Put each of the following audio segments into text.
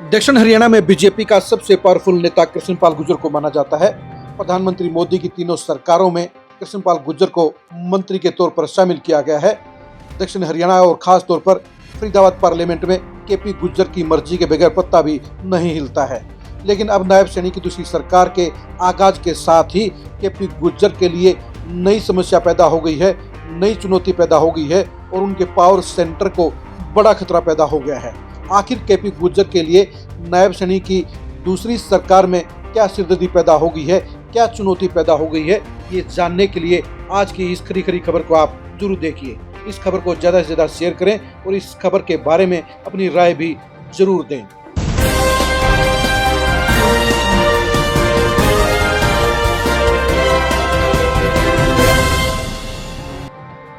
दक्षिण हरियाणा में बीजेपी का सबसे पावरफुल नेता कृष्णपाल गुर्जर को माना जाता है। प्रधानमंत्री मोदी की तीनों सरकारों में कृष्णपाल गुर्जर को मंत्री के तौर पर शामिल किया गया है। दक्षिण हरियाणा और खास तौर पर फरीदाबाद पार्लियामेंट में केपी गुर्जर की मर्जी के बगैर पत्ता भी नहीं हिलता है। लेकिन अब नायब सैनी की दूसरी सरकार के आगाज के साथ ही केपी गुर्जर के लिए नई समस्या पैदा हो गई है, नई चुनौती पैदा हो गई है और उनके पावर सेंटर को बड़ा खतरा पैदा हो गया है। आखिर केपी गुर्जर के लिए नायब सैनी की दूसरी सरकार में क्या सिरदर्दी पैदा हो गई है, क्या चुनौती पैदा हो गई है, ये जानने के लिए आज की इस खरी खबर को आप जरूर देखिए। इस खबर को ज़्यादा से ज़्यादा शेयर करें और इस खबर के बारे में अपनी राय भी जरूर दें।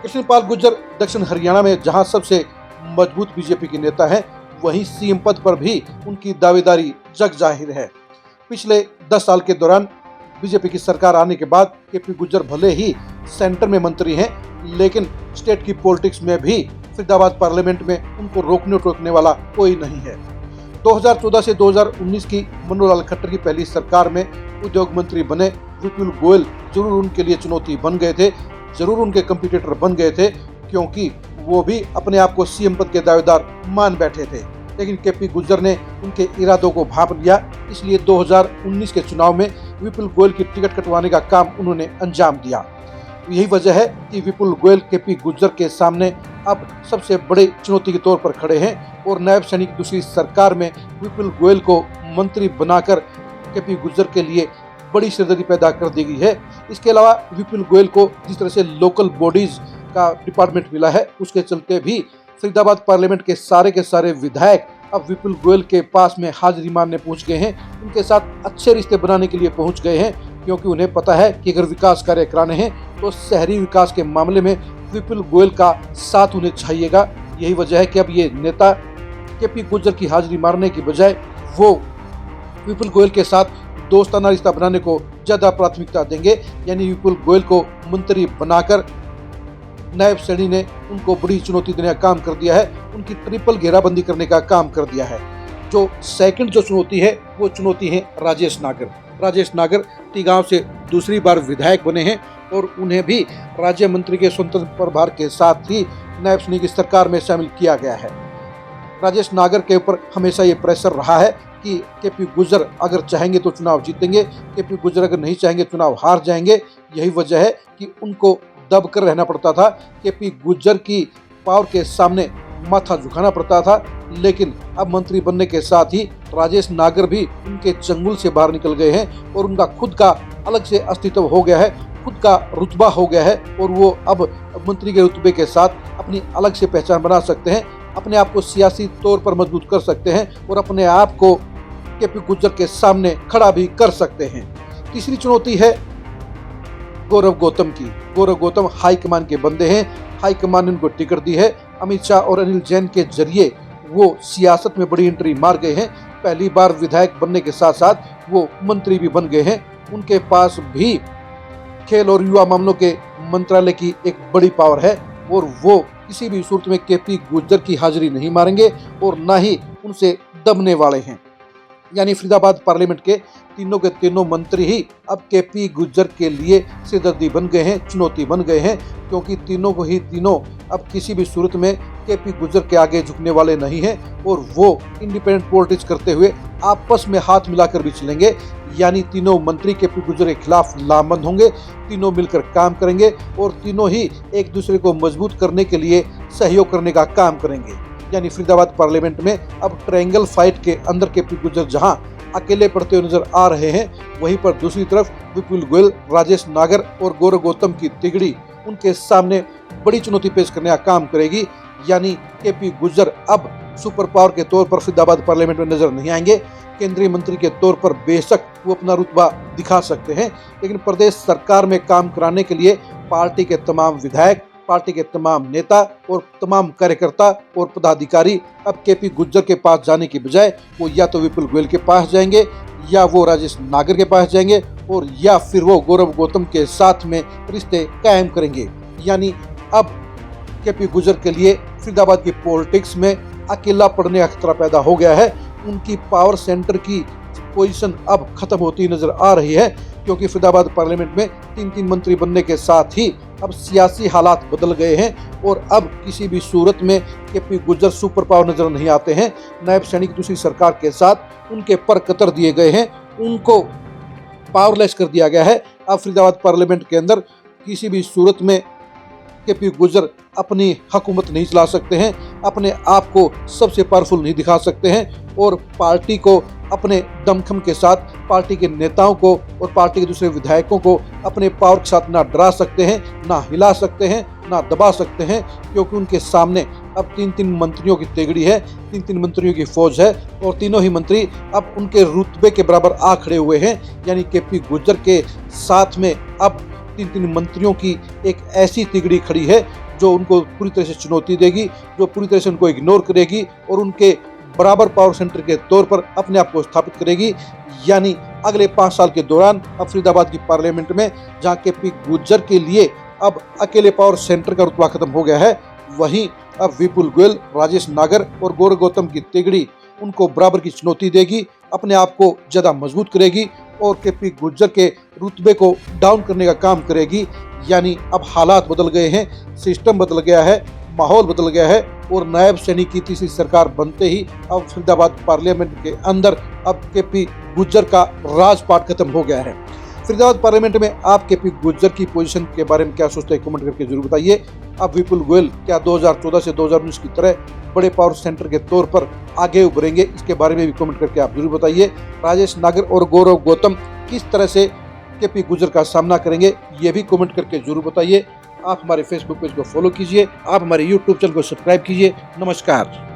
कृष्णपाल गुर्जर दक्षिण हरियाणा में जहां सबसे मजबूत बीजेपी के नेता हैं, वहीं सीएम पद पर भी उनकी दावेदारी जग जाहिर है। पिछले 10 साल के दौरान बीजेपी की सरकार आने के बाद केपी गुर्जर भले ही सेंटर में मंत्री हैं, लेकिन स्टेट की पॉलिटिक्स में भी फरीदाबाद पार्लियामेंट में उनको रोकने टोकने वाला कोई नहीं है। 2014 से 2019 की मनोहर खट्टर की पहली सरकार में उद्योग मंत्री बने विपुल गोयल जरूर उनके लिए चुनौती बन गए थे, जरूर उनके कंपटीटर बन गए थे, क्योंकि वो भी अपने आप को सीएम पद के दावेदार मान बैठे थे। लेकिन केपी गुर्जर ने उनके इरादों को भांप लिया, इसलिए 2019 के चुनाव में विपुल गोयल की टिकट कटवाने का काम उन्होंने अंजाम दिया। यही वजह है कि विपुल गोयल केपी गुर्जर के सामने अब सबसे बड़े चुनौती के तौर पर खड़े हैं और नायब सैनी की दूसरी सरकार में विपुल गोयल को मंत्री बनाकर केपी गुर्जर के लिए बड़ी सिरदर्दी पैदा कर दी गई है। इसके अलावा विपुल गोयल को जिस तरह से लोकल बॉडीज का डिपार्टमेंट मिला है, उसके चलते भी फरीदाबाद पार्लियामेंट के सारे विधायक अब विपुल गोयल के पास में हाजिरी मानने पहुंच गए हैं, उनके साथ अच्छे रिश्ते बनाने के लिए पहुंच गए हैं, क्योंकि उन्हें पता है कि अगर विकास कार्य कराने हैं तो शहरी विकास के मामले में विपुल गोयल का साथ उन्हें चाहिएगा। यही वजह है कि अब ये नेता केपी गुर्जर की हाजिरी मारने की बजाय वो विपुल गोयल के साथ दोस्ताना रिश्ता बनाने को ज्यादा प्राथमिकता देंगे। यानी विपुल गोयल को मंत्री बनाकर नायब सैनी ने उनको बड़ी चुनौती देने का काम कर दिया है, उनकी ट्रिपल घेराबंदी करने का काम कर दिया है। जो सेकंड चुनौती है वो चुनौती है राजेश नागर। राजेश नागर टीगांव से दूसरी बार विधायक बने हैं और उन्हें भी राज्य मंत्री के स्वतंत्र प्रभार के साथ ही नायब सैनी की सरकार में शामिल किया गया है। राजेश नागर के ऊपर हमेशा ये प्रेशर रहा है कि केपी गुर्जर अगर चाहेंगे तो चुनाव जीतेंगे, केपी गुर्जर अगर नहीं चाहेंगे चुनाव हार जाएंगे। यही वजह है कि उनको दब कर रहना पड़ता था, केपी गुर्जर की पावर के सामने माथा झुकाना पड़ता था। लेकिन अब मंत्री बनने के साथ ही राजेश नागर भी उनके चंगुल से बाहर निकल गए हैं और उनका खुद का अलग से अस्तित्व हो गया है, खुद का रुतबा हो गया है और वो अब मंत्री के रुतबे के साथ अपनी अलग से पहचान बना सकते हैं, अपने आप को सियासी तौर पर मजबूत कर सकते हैं और अपने आप को केपी गुर्जर के सामने खड़ा भी कर सकते हैं। तीसरी चुनौती है गौरव गौतम की। गौरव गौतम हाईकमान के बंदे हैं, हाईकमान ने उनको टिकट दी है। अमित शाह और अनिल जैन के जरिए वो सियासत में बड़ी एंट्री मार गए हैं। पहली बार विधायक बनने के साथ साथ वो मंत्री भी बन गए हैं। उनके पास भी खेल और युवा मामलों के मंत्रालय की एक बड़ी पावर है और वो किसी भी सूरत में केपी गुर्जर की हाजिरी नहीं मारेंगे और ना ही उनसे दबने वाले हैं। यानी फरीदाबाद पार्लियामेंट के तीनों मंत्री ही अब केपी गुर्जर के लिए सिरदर्दी बन गए हैं, चुनौती बन गए हैं, क्योंकि तीनों अब किसी भी सूरत में केपी गुर्जर के आगे झुकने वाले नहीं हैं और वो इंडिपेंडेंट पॉलिटिक्स करते हुए आपस में हाथ मिलाकर भी चलेंगे। यानी तीनों मंत्री केपी गुर्जर के खिलाफ लामबंद होंगे, तीनों मिलकर काम करेंगे और तीनों ही एक दूसरे को मजबूत करने के लिए सहयोग करने का काम करेंगे। यानी फरीदाबाद पार्लियामेंट में अब ट्रायंगल फाइट के अंदर केपी गुर्जर जहां अकेले पड़ते हुए नजर आ रहे हैं, वहीं पर दूसरी तरफ विपुल गोयल, राजेश नागर और गौरव गौतम की तिगड़ी उनके सामने बड़ी चुनौती पेश करने का काम करेगी। यानी केपी गुर्जर अब सुपर पावर के तौर पर फरीदाबाद पार्लियामेंट में नजर नहीं आएंगे। केंद्रीय मंत्री के तौर पर बेशक वो अपना रुतबा दिखा सकते हैं, लेकिन प्रदेश सरकार में काम कराने के लिए पार्टी के तमाम विधायक, पार्टी के तमाम नेता और तमाम कार्यकर्ता और पदाधिकारी अब केपी गुर्जर के पास जाने की बजाय वो या तो विपुल गोयल के पास जाएंगे, या वो राजेश नागर के पास जाएंगे और या फिर वो गौरव गौतम के साथ में रिश्ते कायम करेंगे। यानी अब केपी गुर्जर के लिए फरीदाबाद की पॉलिटिक्स में अकेला पड़ने का खतरा पैदा हो गया है, उनकी पावर सेंटर की पोजीशन अब खत्म होती नजर आ रही है, क्योंकि फरीदाबाद पार्लियामेंट में 3 मंत्री बनने के साथ ही अब सियासी हालात बदल गए हैं और अब किसी भी सूरत में केपी गुर्जर सुपर पावर नजर नहीं आते हैं। नायब सैनिक दूसरी सरकार के साथ उनके पर कतर दिए गए हैं, उनको पावरलेस कर दिया गया है। अब फरीदाबाद पार्लियामेंट के अंदर किसी भी सूरत में केपी गुर्जर अपनी हुकूमत नहीं चला सकते हैं, अपने आप को सबसे पावरफुल नहीं दिखा सकते हैं और पार्टी को अपने दमखम के साथ, पार्टी के नेताओं को और पार्टी के दूसरे विधायकों को अपने पावर के साथ ना डरा सकते हैं, ना हिला सकते हैं, ना दबा सकते हैं, क्योंकि उनके सामने अब 3 मंत्रियों की तेगड़ी है, 3 मंत्रियों की फौज है और तीनों ही मंत्री अब उनके रुतबे के बराबर आ खड़े हुए हैं। यानी केपी गुर्जर के साथ में अब 3 मंत्रियों की एक ऐसी तिगड़ी खड़ी है जो उनको पूरी तरह से चुनौती देगी, जो पूरी तरह से उनको इग्नोर करेगी और उनके बराबर पावर सेंटर के तौर पर अपने आप को स्थापित करेगी। यानी अगले 5 साल के दौरान अब फरीदाबाद की पार्लियामेंट में जहां केपी गुर्जर के लिए अब अकेले पावर सेंटर का रुतबा खत्म हो गया है, वहीं अब विपुल गोयल, राजेश नागर और गौरव गौतम की तिगड़ी उनको बराबर की चुनौती देगी, अपने आप को ज़्यादा मजबूत करेगी और केपी गुर्जर के रुतबे को डाउन करने का काम करेगी। यानी अब हालात बदल गए हैं, सिस्टम बदल गया है, माहौल बदल गया है और नायब सैनिक की तीसरी सरकार बनते ही अब फरीदाबाद पार्लियामेंट के अंदर अब केपी गुर्जर का राजपाट खत्म हो गया है। फरीदाबाद पार्लियामेंट में आप केपी गुर्जर की पोजीशन के बारे में क्या सोचते हैं, कमेंट करके जरूर बताइए। अब विपुल गोयल क्या 2014 से 2019 की तरह बड़े पावर सेंटर के तौर पर आगे उभरेंगे, इसके बारे में भी कमेंट करके आप जरूर बताइए। राजेश नागर और गौरव गौतम किस तरह से केपी गुर्जर का सामना करेंगे, ये भी कमेंट करके जरूर बताइए। आप हमारे फेसबुक पेज को फॉलो कीजिए, आप हमारे यूट्यूब चैनल को सब्सक्राइब कीजिए। नमस्कार।